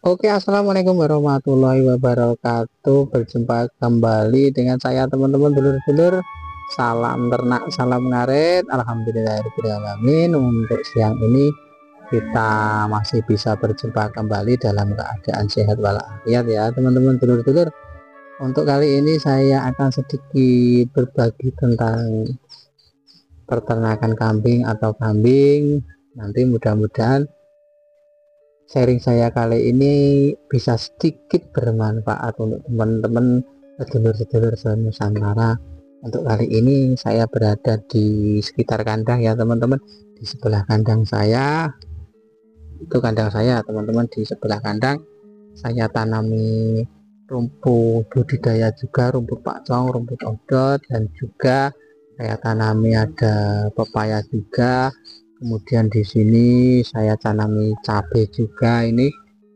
Oke, assalamualaikum warahmatullahi wabarakatuh. Berjumpa kembali dengan saya teman-teman dulur-dulur. Salam ternak, salam ngaret. Alhamdulillahirobbilalamin. Untuk siang ini kita masih bisa berjumpa kembali dalam keadaan sehat walafiat ya teman-teman dulur-dulur. Untuk kali ini saya akan sedikit berbagi tentang peternakan kambing atau kambing. Nanti mudah-mudahan sharing saya kali ini bisa sedikit bermanfaat untuk teman-teman sedulur-sedulur Nusantara. Untuk kali ini saya berada di sekitar kandang ya teman-teman. Di sebelah kandang saya, itu kandang saya teman-teman, di sebelah kandang saya tanami rumput budidaya juga, rumput pakcong, rumput odot, dan juga saya tanami ada pepaya juga. Kemudian di sini saya tanami cabai juga, ini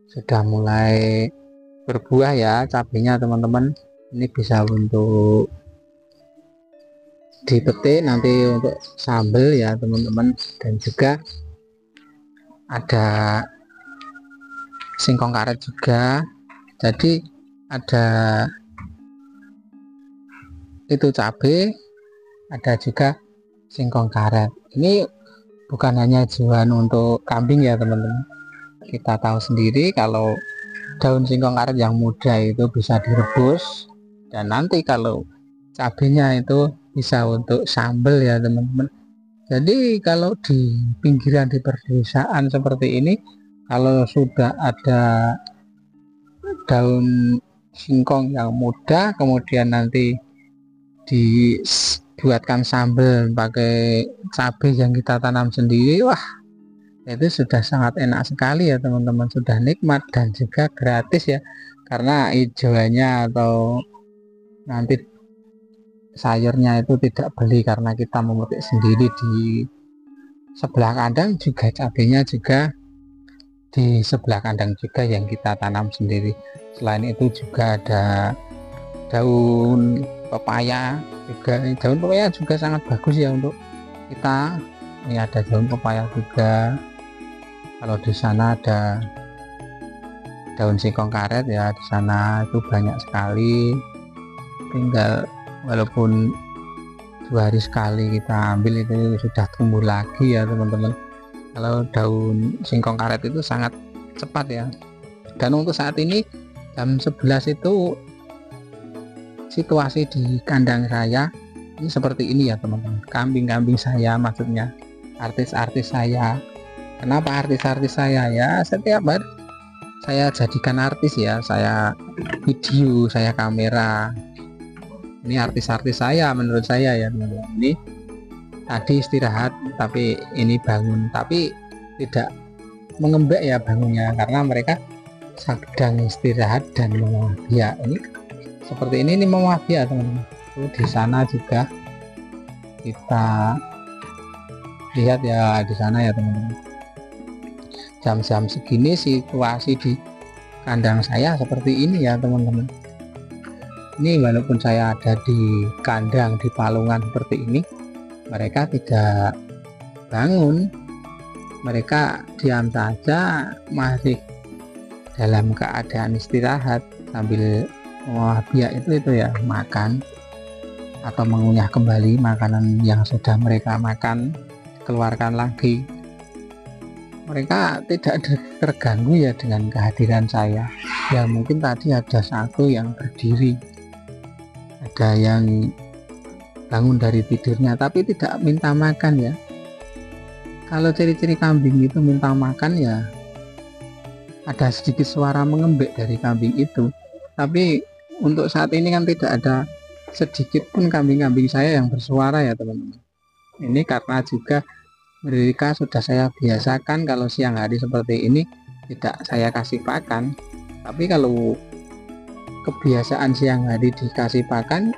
sudah mulai berbuah ya cabenya teman-teman. Ini bisa untuk dipetik nanti untuk sambal ya teman-teman. Dan juga ada singkong karet juga, jadi ada itu cabai, ada juga singkong karet. Ini bukan hanya jualan untuk kambing ya teman-teman. Kita tahu sendiri kalau daun singkong karet yang muda itu bisa direbus, dan nanti kalau cabenya itu bisa untuk sambal ya teman-teman. Jadi kalau di pinggiran di perdesaan seperti ini, kalau sudah ada daun singkong yang muda kemudian nanti dibuatkan sambal pakai cabai yang kita tanam sendiri, wah itu sudah sangat enak sekali ya teman-teman, sudah nikmat dan juga gratis ya, karena hijauannya atau nanti sayurnya itu tidak beli karena kita memetik sendiri di sebelah kandang, juga cabenya juga di sebelah kandang juga yang kita tanam sendiri. Selain itu juga ada daun pepaya juga. Daun pepaya juga sangat bagus ya untuk kita. Ini ada daun pepaya juga. Kalau di sana ada daun singkong karet ya, di sana itu banyak sekali. Tinggal walaupun 2 hari sekali kita ambil itu sudah tumbuh lagi ya teman-teman. Kalau daun singkong karet itu sangat cepat ya. Dan untuk saat ini jam 11 itu situasi di kandang saya ini seperti ini ya teman-teman. Kambing-kambing saya, maksudnya artis-artis saya. Kenapa artis-artis saya? Ya setiap hari saya jadikan artis ya, saya video, saya kamera. Ini artis-artis saya menurut saya ya teman-teman. Ini tadi istirahat tapi ini bangun, tapi tidak mengembek ya bangunnya, karena mereka sedang istirahat dan menguap ya. Ini seperti ini menguap ya teman-teman. Di sana juga kita lihat ya, di sana ya teman-teman. Jam-jam segini situasi di kandang saya seperti ini ya teman-teman. Ini walaupun saya ada di kandang di palungan seperti ini, mereka tidak bangun, mereka diam saja, masih dalam keadaan istirahat sambil biak itu ya makan atau mengunyah kembali makanan yang sudah mereka makan, keluarkan lagi. Mereka tidak terganggu ya dengan kehadiran saya. Ya mungkin tadi ada satu yang berdiri, ada yang bangun dari tidurnya tapi tidak minta makan ya. Kalau ciri-ciri kambing itu minta makan ya ada sedikit suara mengembek dari kambing itu, tapi untuk saat ini kan tidak ada sedikit pun kambing-kambing saya yang bersuara ya teman-teman. Ini karena juga mereka sudah saya biasakan kalau siang hari seperti ini tidak saya kasih pakan. Tapi kalau kebiasaan siang hari dikasih pakan,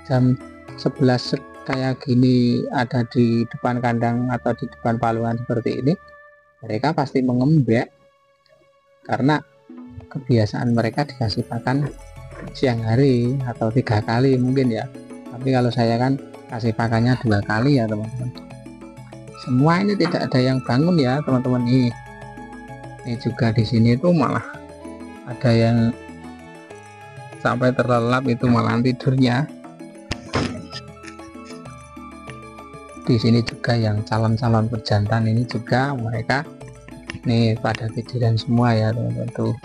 jam 11 kayak gini ada di depan kandang atau di depan palungan seperti ini, mereka pasti mengembek karena kebiasaan mereka dikasih pakan siang hari atau 3 kali mungkin ya. Tapi kalau saya kan kasih pakannya 2 kali ya teman-teman. Semua ini tidak ada yang bangun ya teman-teman. Ini juga di sini tuh malah ada yang sampai terlelap itu malah tidurnya. Di sini juga yang calon-calon pejantan ini juga mereka nih pada tiduran semua ya teman-teman tuh.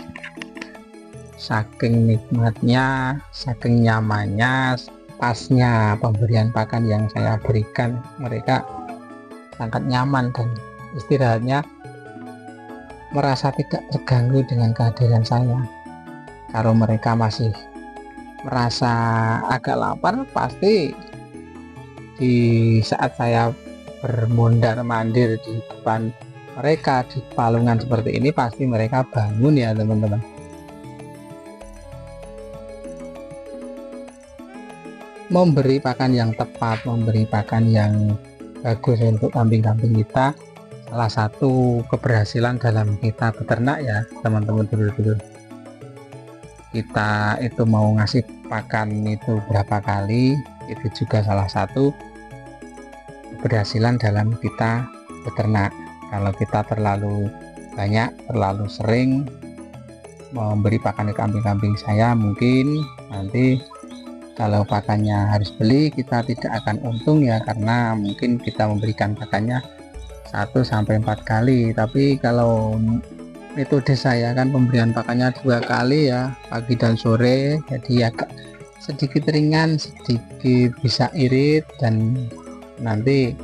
Saking nikmatnya, saking nyamannya, pasnya pemberian pakan yang saya berikan, mereka sangat nyaman dan istirahatnya merasa tidak terganggu dengan kehadiran saya. Kalau mereka masih merasa agak lapar, pasti di saat saya bermundar mandir di depan mereka di palungan seperti ini, pasti mereka bangun ya teman-teman. Memberi pakan yang tepat, memberi pakan yang bagus untuk kambing-kambing kita salah satu keberhasilan dalam kita beternak ya teman-teman. Dulu kita itu mau ngasih pakan itu berapa kali, itu juga salah satu keberhasilan dalam kita beternak. Kalau kita terlalu banyak, terlalu sering memberi pakan ke kambing-kambing saya, mungkin nanti kalau pakannya harus beli, kita tidak akan untung ya, karena mungkin kita memberikan pakannya 1-4 kali. Tapi kalau metode saya kan pemberian pakannya 2 kali ya, pagi dan sore, jadi agak sedikit ringan, sedikit bisa irit, dan nanti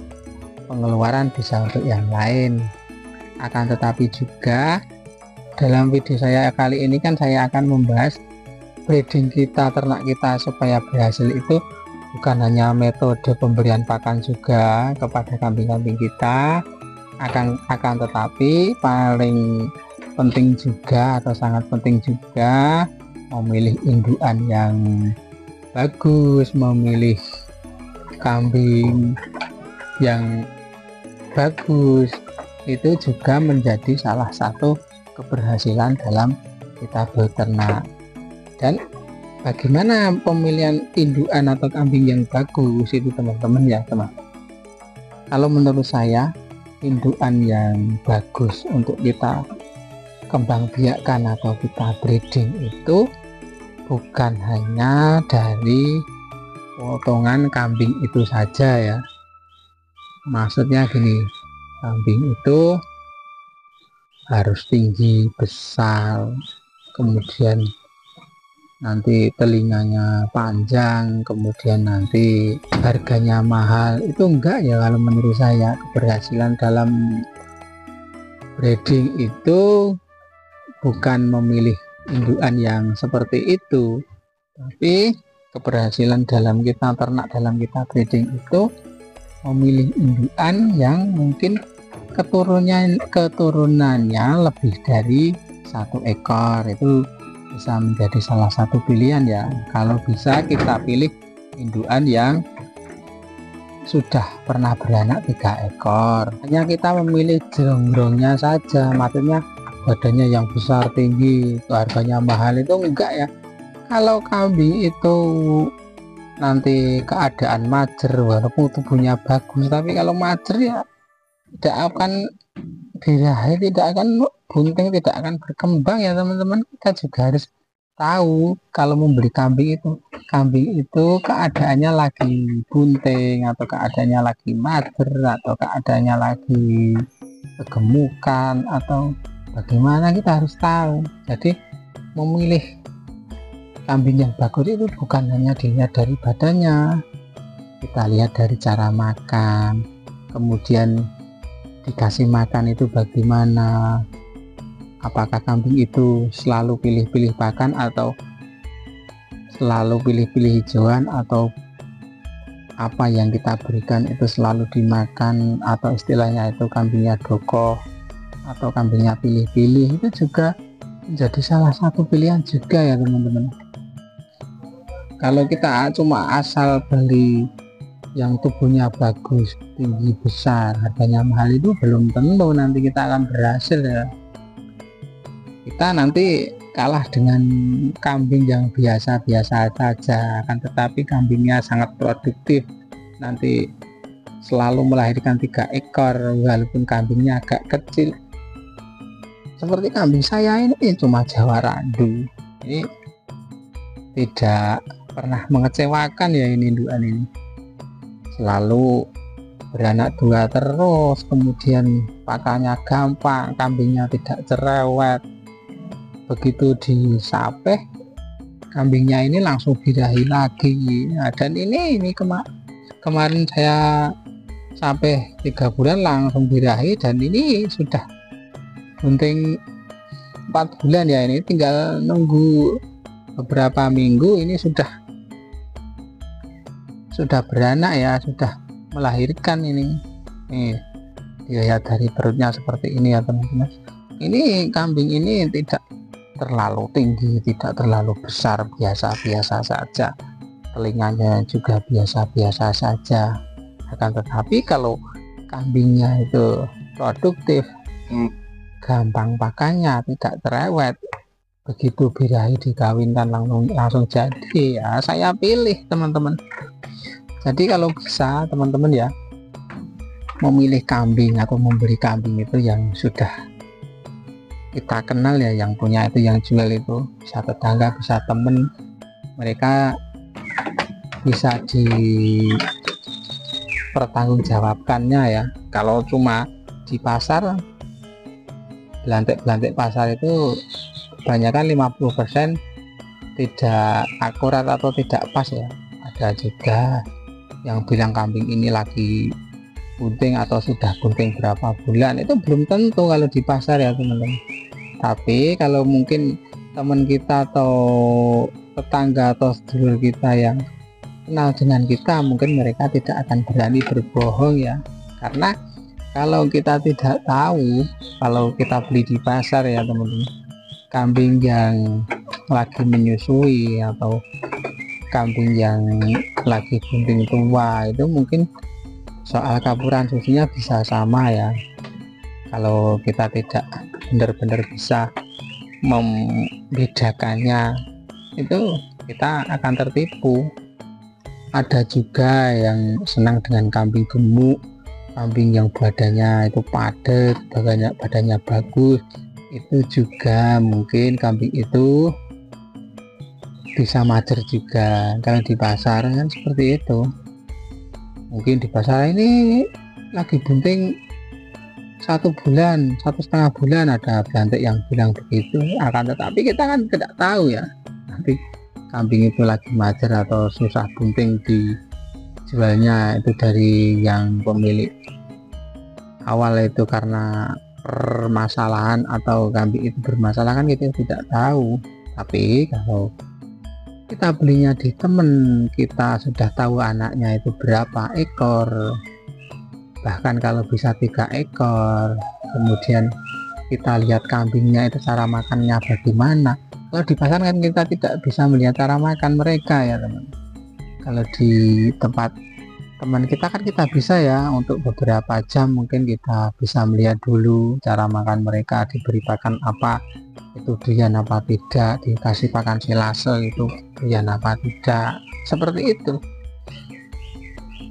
pengeluaran bisa untuk yang lain. Akan tetapi juga dalam video saya kali ini kan saya akan membahas breeding kita, ternak kita supaya berhasil itu bukan hanya metode pemberian pakan juga kepada kambing-kambing kita, akan tetapi paling penting juga atau sangat penting juga memilih indukan yang bagus, memilih kambing yang bagus, itu juga menjadi salah satu keberhasilan dalam kita beternak. Dan bagaimana pemilihan indukan atau kambing yang bagus itu teman-teman ya teman. Kalau menurut saya indukan yang bagus untuk kita kembang biakkan atau kita breeding itu bukan hanya dari potongan kambing itu saja ya. Maksudnya gini, kambing itu harus tinggi, besar, kemudian nanti telinganya panjang, kemudian nanti harganya mahal. Itu enggak ya kalau menurut saya. Keberhasilan dalam breeding itu bukan memilih indukan yang seperti itu, tapi keberhasilan dalam kita ternak, dalam kita breeding itu memilih indukan yang mungkin keturunannya lebih dari 1 ekor. Itu bisa menjadi salah satu pilihan ya. Kalau bisa kita pilih indukan yang sudah pernah beranak 3 ekor. Hanya kita memilih jongrongnya saja, maksudnya badannya yang besar, tinggi, itu harganya mahal, itu enggak ya. Kalau kambing itu nanti keadaan mager, walaupun tubuhnya bagus, tapi kalau mager ya tidak akan birahi, tidak akan bunting, tidak akan berkembang ya teman-teman. Kita juga harus tahu kalau membeli kambing itu keadaannya lagi bunting atau keadaannya lagi mager atau keadaannya lagi kegemukan atau bagaimana, kita harus tahu. Jadi memilih kambing yang bagus itu bukan hanya dilihat dari badannya, kita lihat dari cara makan, kemudian dikasih makan itu bagaimana, apakah kambing itu selalu pilih-pilih pakan atau selalu pilih-pilih hijauan, atau apa yang kita berikan itu selalu dimakan, atau istilahnya itu kambingnya dokoh atau kambingnya pilih-pilih. Itu juga menjadi salah satu pilihan juga ya teman-teman. Kalau kita cuma asal beli yang tubuhnya bagus, tinggi, besar, harganya mahal, itu belum tentu nanti kita akan berhasil ya. Kita nanti kalah dengan kambing yang biasa-biasa saja, akan tetapi kambingnya sangat produktif, nanti selalu melahirkan 3 ekor walaupun kambingnya agak kecil. Seperti kambing saya ini cuma Jawa Randu, ini tidak pernah mengecewakan ya, ini indukan ini selalu beranak 2 terus, kemudian pakannya gampang, kambingnya tidak cerewet. Begitu disapeh, kambingnya ini langsung birahi lagi. Nah, dan ini kemarin saya sampai 3 bulan langsung birahi, dan ini sudah bunting 4 bulan ya, ini tinggal nunggu beberapa minggu, ini sudah beranak ya, sudah melahirkan ini. Nih, dilihat dari perutnya seperti ini ya teman-teman. Ini kambing ini tidak terlalu tinggi, tidak terlalu besar, biasa-biasa saja. Telinganya juga biasa-biasa saja. Akan tetapi kalau kambingnya itu produktif, gampang pakannya, tidak cerewet, begitu birahi dikawinkan langsung jadi, ya saya pilih teman-teman. Jadi kalau bisa teman-teman ya, memilih kambing atau membeli kambing itu yang sudah kita kenal ya, yang punya itu, yang jual itu bisa tetangga, bisa temen, mereka bisa dipertanggungjawabkannya ya. Kalau cuma di pasar, belantik pasar itu kebanyakan 50% tidak akurat atau tidak pas ya. Ada juga yang bilang kambing ini lagi bunting atau sudah bunting berapa bulan, itu belum tentu kalau di pasar ya teman-teman. Tapi kalau mungkin teman kita atau tetangga atau sedulur kita yang kenal dengan kita, mungkin mereka tidak akan berani berbohong ya, karena kalau kita tidak tahu, kalau kita beli di pasar ya teman-teman, kambing yang lagi menyusui atau kambing yang lagi bunting tua, itu mungkin soal kapuran susunya bisa sama ya. Kalau kita tidak benar-benar bisa membedakannya, itu kita akan tertipu. Ada juga yang senang dengan kambing gemuk, kambing yang badannya itu padat, badannya bagus, itu juga mungkin kambing itu bisa macer juga. Kalau di pasar kan seperti itu, mungkin di pasar ini lagi bunting 1 bulan, 1,5 bulan, ada belantik yang bilang begitu. Akan tetapi kita kan tidak tahu ya, nanti kambing itu lagi macer atau susah bunting, dijualnya itu dari yang pemilik awal itu karena permasalahan atau kambing itu bermasalah, kan kita tidak tahu. Tapi kalau kita belinya di temen, kita sudah tahu anaknya itu berapa ekor, bahkan kalau bisa 3 ekor, kemudian kita lihat kambingnya itu cara makannya bagaimana. Kalau di pasar kan kita tidak bisa melihat cara makan mereka ya teman. Kalau di tempat teman kita kan kita bisa ya, untuk beberapa jam mungkin kita bisa melihat dulu cara makan mereka, diberi pakan apa, itu doyan apa tidak, dikasih pakan silase itu doyan apa tidak, seperti itu.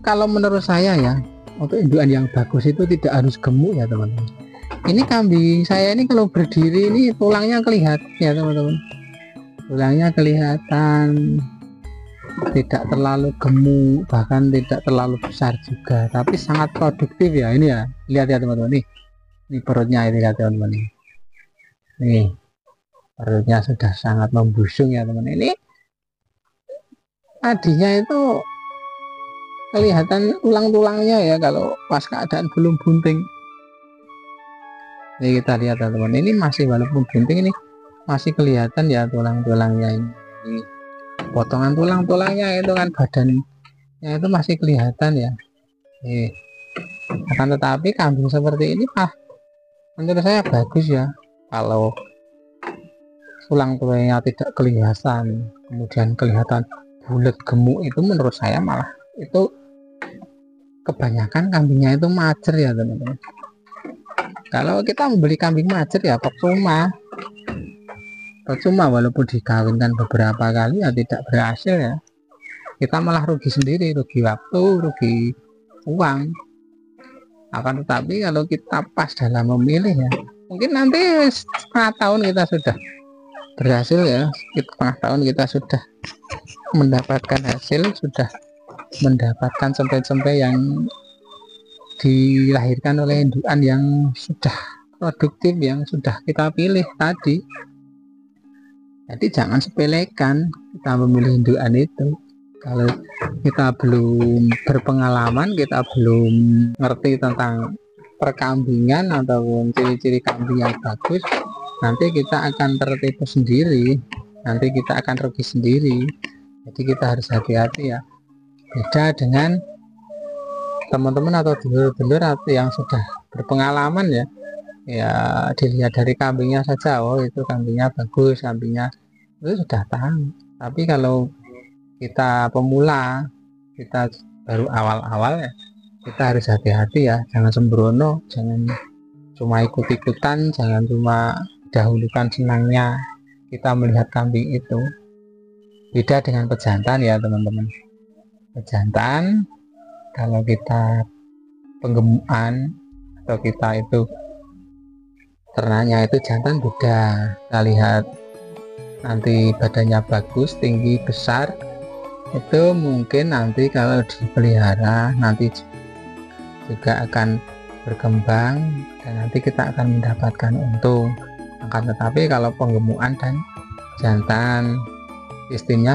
Kalau menurut saya ya, untuk indukan yang bagus itu tidak harus gemuk ya teman-teman. Ini kambing saya ini kalau berdiri ini tulangnya kelihatan ya teman-teman, tulangnya kelihatan, tidak terlalu gemuk, bahkan tidak terlalu besar juga, tapi sangat produktif ya. Ini ya, lihat ya teman-teman, ini perutnya, ini lihat teman-teman, nih perutnya sudah sangat membusung ya teman. Ini tadinya itu kelihatan tulang-tulangnya ya kalau pas keadaan belum bunting. Ini kita lihat teman-teman, ini masih, walaupun bunting ini masih kelihatan ya tulang-tulangnya ini, potongan tulang-tulangnya itu kan, badannya itu masih kelihatan ya. Akan tetapi kambing seperti ini menurut saya bagus ya. Kalau tulang-tulangnya tidak kelihatan, kemudian kelihatan bulat gemuk, itu menurut saya malah itu kebanyakan kambingnya itu macer ya teman-teman. Kalau kita membeli kambing macer ya percuma, walaupun dikawinkan beberapa kali ya tidak berhasil ya, kita malah rugi sendiri, rugi waktu, rugi uang. Akan tetapi kalau kita pas dalam memilih ya, Mungkin nanti setengah tahun kita sudah berhasil ya, setengah tahun kita sudah mendapatkan hasil, sudah mendapatkan sempai-sempai yang dilahirkan oleh indukan yang sudah produktif, yang sudah kita pilih tadi. Jadi jangan sepelekan kita memilih indukan itu. Kalau kita belum berpengalaman, kita belum ngerti tentang perkambingan ataupun ciri-ciri kambing yang bagus, nanti kita akan tertipu sendiri, nanti kita akan rugi sendiri. Jadi kita harus hati-hati ya. Beda dengan teman-teman atau dulur-dulur yang sudah berpengalaman ya, ya dilihat dari kambingnya saja, oh itu kambingnya bagus, kambingnya itu sudah tahu. Tapi kalau kita pemula, kita baru awal-awal ya, kita harus hati-hati ya, jangan sembrono, jangan cuma ikut-ikutan, jangan cuma dahulukan senangnya kita melihat kambing itu. Beda dengan pejantan ya teman-teman. Pejantan kalau kita penggemukan atau kita itu ternaknya itu jantan, beda. Kita lihat nanti badannya bagus, tinggi, besar, itu mungkin nanti kalau dipelihara nanti juga akan berkembang dan nanti kita akan mendapatkan untung. Akan tetapi kalau penggemukan dan jantan, sistemnya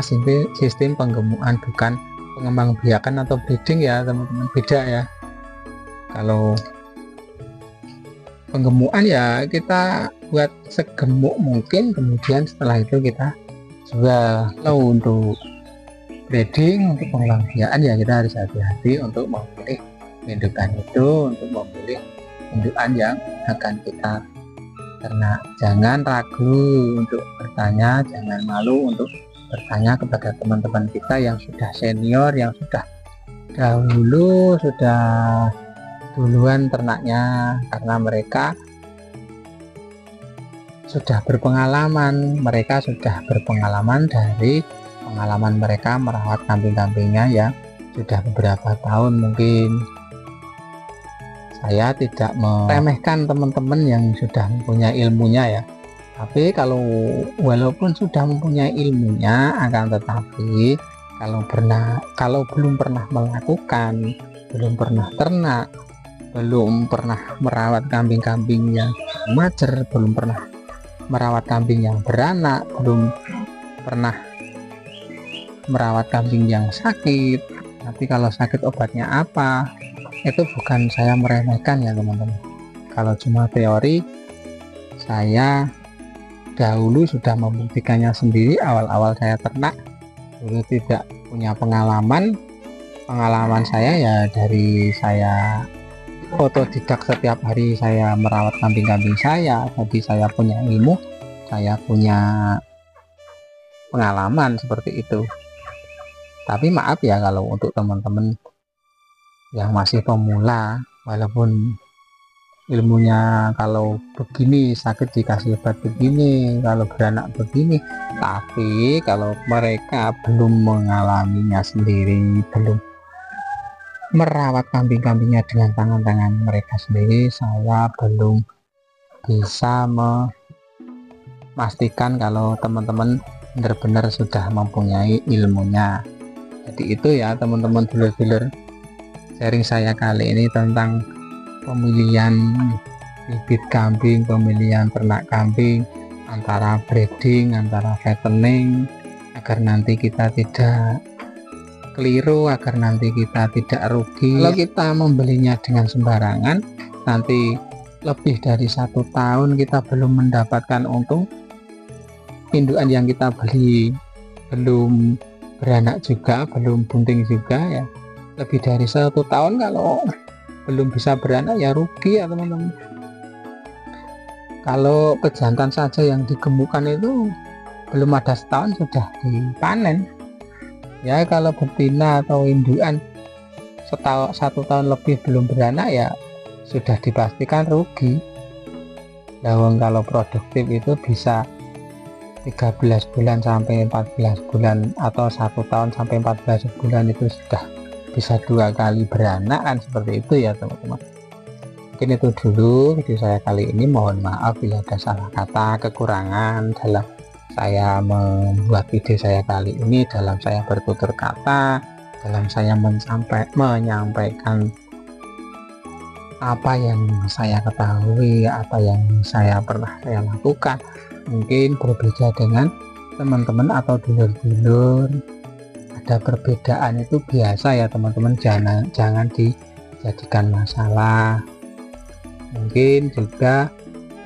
sistem penggemukan, bukan pengembang biakan atau breeding ya teman-teman, beda ya. Kalau penggemukan ya kita buat segemuk mungkin, kemudian setelah itu kita jual. Kalau untuk breeding, untuk pengembang biakan ya kita harus hati-hati untuk memilih indukan itu, untuk memilih indukan yang akan kita ternak. Jangan ragu untuk bertanya, jangan malu untuk bertanya kepada teman-teman kita yang sudah senior, yang sudah dahulu, sudah duluan ternaknya, karena mereka sudah berpengalaman, dari pengalaman mereka merawat kambing-kambingnya yang sudah beberapa tahun. Mungkin saya tidak meremehkan teman-teman yang sudah mempunyai ilmunya ya, tapi kalau walaupun sudah mempunyai ilmunya, akan tetapi kalau belum pernah melakukan, belum pernah ternak, belum pernah merawat kambing-kambing yang macer, belum pernah merawat kambing yang beranak, belum pernah merawat kambing yang sakit, tapi kalau sakit obatnya apa, itu bukan saya meremehkan ya teman-teman. Kalau cuma teori, saya dahulu sudah membuktikannya sendiri. Awal-awal saya ternak dulu tidak punya pengalaman saya ya dari saya otodidak, setiap hari saya merawat kambing-kambing saya. Jadi saya punya ilmu, saya punya pengalaman seperti itu. Tapi maaf ya kalau untuk teman-teman yang masih pemula, walaupun ilmunya kalau begini sakit dikasih obat begini, kalau beranak begini, tapi kalau mereka belum mengalaminya sendiri, belum merawat kambing-kambingnya dengan tangan-tangan mereka sendiri, saya belum bisa memastikan kalau teman-teman benar-benar sudah mempunyai ilmunya. Jadi itu ya teman-teman, dulur-dulur, sharing saya kali ini tentang pemilihan bibit kambing, pemilihan ternak kambing, antara breeding, antara fattening, agar nanti kita tidak keliru, agar nanti kita tidak rugi. Kalau kita membelinya dengan sembarangan, nanti lebih dari 1 tahun kita belum mendapatkan untung, indukan yang kita beli belum beranak juga, belum bunting juga ya, lebih dari 1 tahun kalau belum bisa beranak ya rugi ya teman-teman. Kalau pejantan saja yang digemukkan itu belum ada setahun sudah dipanen ya. Kalau betina atau indukan 1 tahun lebih belum beranak ya sudah dipastikan rugi. Lawang kalau produktif itu bisa 13 bulan sampai 14 bulan atau 1 tahun sampai 14 bulan itu sudah bisa 2 kali beranak kan, seperti itu ya teman-teman. Mungkin itu dulu video saya kali ini. Mohon maaf bila ada salah kata, kekurangan dalam saya membuat video saya kali ini, dalam saya bertutur kata, dalam saya menyampaikan apa yang saya ketahui, apa yang saya pernah saya lakukan. Mungkin berbeda dengan teman-teman atau dulur-dulur. Ada perbedaan itu biasa ya teman-teman, jangan dijadikan masalah. Mungkin juga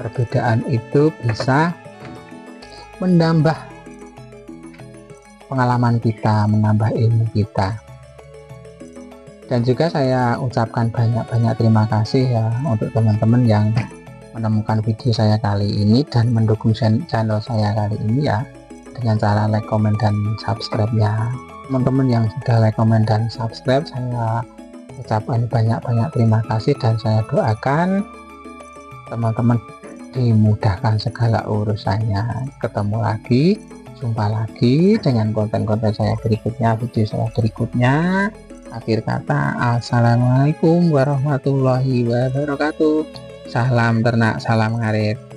perbedaan itu bisa menambah pengalaman kita, menambah ilmu kita. Dan juga saya ucapkan banyak-banyak terima kasih ya untuk teman-teman yang menemukan video saya kali ini dan mendukung channel saya kali ini ya, dengan cara like, comment, dan subscribe-nya. Teman-teman yang sudah like, comment, dan subscribe, saya ucapkan banyak-banyak terima kasih, dan saya doakan teman-teman dimudahkan segala urusannya. Ketemu lagi, jumpa lagi dengan konten-konten saya berikutnya, video saya berikutnya. Akhir kata, assalamualaikum warahmatullahi wabarakatuh. Salam ternak, salam ngarit.